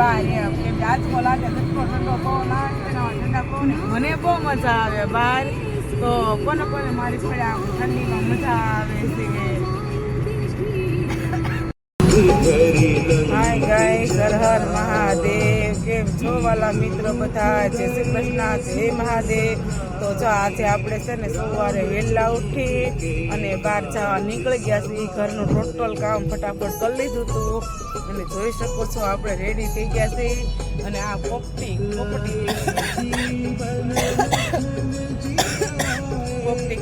બહાર એમ કેમ કે આજકો લાગે ઠંડો ઠંડો પવન આવે ઠંડા પવન મને બહુ મજા આવે બહાર તો કોને કોને મારી પડે આમ ઠંડીમાં મજા આવે છે. Hi guys, Har Har Mahadev. કેમ છો વાલા મિત્રો બધા? જય શ્રી કૃષ્ણ, જય મહાદેવ. તો જો આજે આપણે છે ને સવારે વહેલા ઉઠી અને બહાર જવા નીકળી ગયા છીએ. ઘરનું ટોટલ કામ ફટાફટ કરી લીધું હતું અને જોઈ શકો છો આપણે રેડી થઈ ગયા છીએ. અને આ પોપટી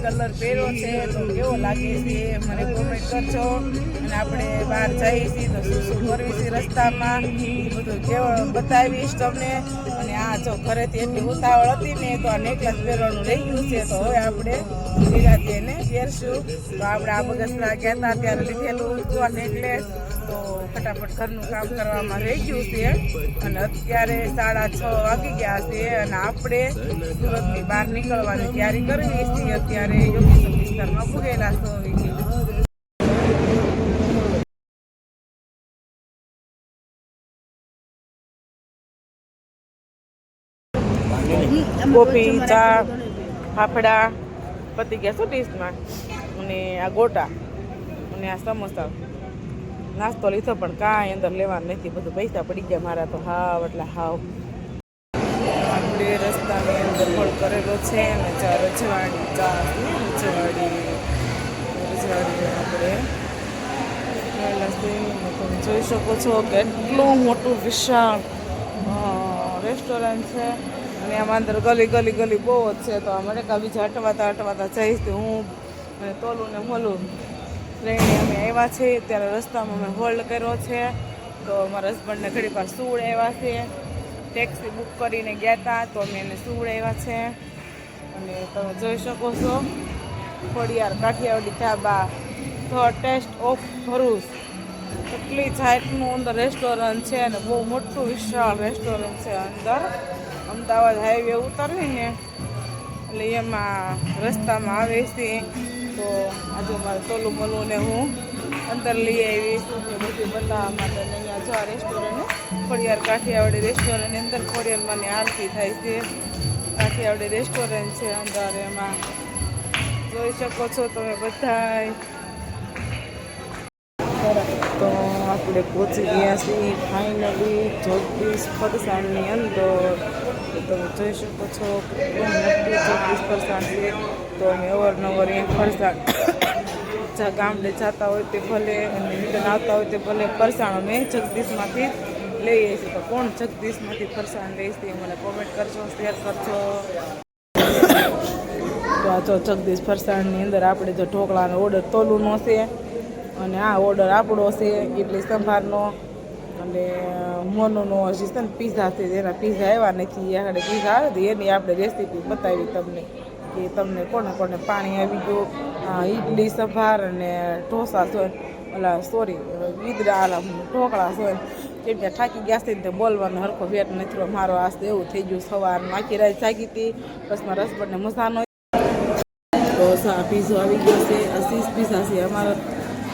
કલર પહેર્યો છે તો કેવો લાગે છે મને કોમેન્ટ કરજો. અને આપણે બહાર જઈએ છીએ તો શું શું કરવી છે રસ્તામાં એ બધું કેવું બતાવીશ તમને. અને આ જો ઘરેથી એટલી ઉતાવળ હતી ને તો આ નેકલેસ પહેરવાનું રહી ગયું છે તો હવે આપણે નિરાંતે એને પહેરશું. તો આપણે આ બગસરા ગયા હતા ત્યારે લીધેલું હતું આ નેકલેસ તો ફટાફટ ઘરનું કામ કરવામાં રહી ગયું છે. અને અત્યારે 6:30 વાગી ગયા છે અને આપણે સુરતની બહાર નીકળવાની તૈયારી કરવી છીએ. અત્યારે યોગી વિસ્તારમાં પૂગેલા છો. કોફી, ચા, ફાફડા પતી ગયા 30માં અને આ ગોટા અને આ સમોસા નાસ્તો લીધો પણ કાંઈ અંદર લેવાનું નથી. બધું પૈસા પડી ગયા મારા તો હાવ એટલે હાવ. આપણે રસ્તાની અંદર હોલ્ડ કરેલો છે અને ચા રજવાડી આપણે તમે જોઈ શકો છો કેટલું મોટું વિશાળ રેસ્ટોરન્ટ છે. અને આમાં અંદર ગલી બહુ જ છે. તો અમારે કાં બીજા હટવાતા જઈશ તો હું અને તોલું ને મોલું લઈને અમે આવ્યા છીએ. ત્યારે રસ્તામાં અમે હોલ્ડ કર્યો છે તો અમારા હસબન્ડને ઘડી પાસે સુડ આવ્યા છે. ટેક્સી બુક કરીને ગયા હતા તો અમે એને સુડ આવ્યા છે. અને તમે જોઈ શકો છો ખોડિયાર કાઠિયાવાડી ધાબા ધ ટેસ્ટ ઓફ ભરૂચ કેટલી જાતનું અંદર રેસ્ટોરન્ટ છે અને બહુ મોટું વિશાળ રેસ્ટોરન્ટ છે. અંદર અમદાવાદ હાઈવે ઉતરવીને એટલે એમાં રસ્તામાં આવે છે. તો આજે મારે તોલું મલું ને હું અંદર લઈ આવીશ કે બધું બતાવવા માટે. અહીંયા જો આ રેસ્ટોરન્ટ ખોડિયાર કાઠિયાવાડી રેસ્ટોરન્ટની અંદર ખોડિયારમાં આરતી થાય છે. કાઠિયાવાડી રેસ્ટોરન્ટ છે અંદર એમાં જોઈ શકો છો તમે બધાય. તો આપણે પહોંચી ગયા છીએ ફાઇનલી જગદીશ ફરસાણની અંદર. તો તમે જોઈ શકો છો કેટલું મોટું જગદીશ ફરસાણ છે. તો અમે અવારનવાર અહીંયા ફરસાણ જ્યાં ગામડે જતા હોય તે ભલે અને રિટર્ન આવતા હોય તે ભલે ફરસાણ અમે જગદીશમાંથી લઈએ છીએ. તો કોણ જગદીશમાંથી ફરસાણ લે છે મને કોમેન્ટ કરજો, શેર કરજો. તો આ જો જગદીશ ફરસાણની અંદર આપણે જો ઢોકળાનો ઓર્ડર તોલુનો છે અને આ ઓર્ડર આપણો છે ઇડલી સંભારનો અને મોનોનો હજી છે ને પીઝા છે. એના પીઝા આવ્યા નથી. આગળ પીઝા આવે તો એની આપણે રેસીપી બતાવી તમને કે તમને કોને પાણી આવી ગયું. ઇડલી સંભાર અને ઢોસા છે ઈદરા ઢોકળા છે. કેમ કે થાકી ગયા છે ને તે બોલવાનો હરખો વેટ નથી. મારો આસ્તે એવું થઈ ગયું સવારમાં આખી રાત જાગી હતી. બસ મારા હસબન્ડને મજા ન તો પીઝો આવી ગયો છે. આ 6 પીઝા છે અમારા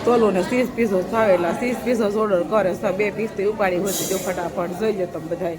તોલો ને 6 પીસો થાય એટલે 6 પીસો ઓર્ડર કરે. 2 પીસથી ઉપાડી હોય જો ફટાફટ જોઈ લો તમે બધાય.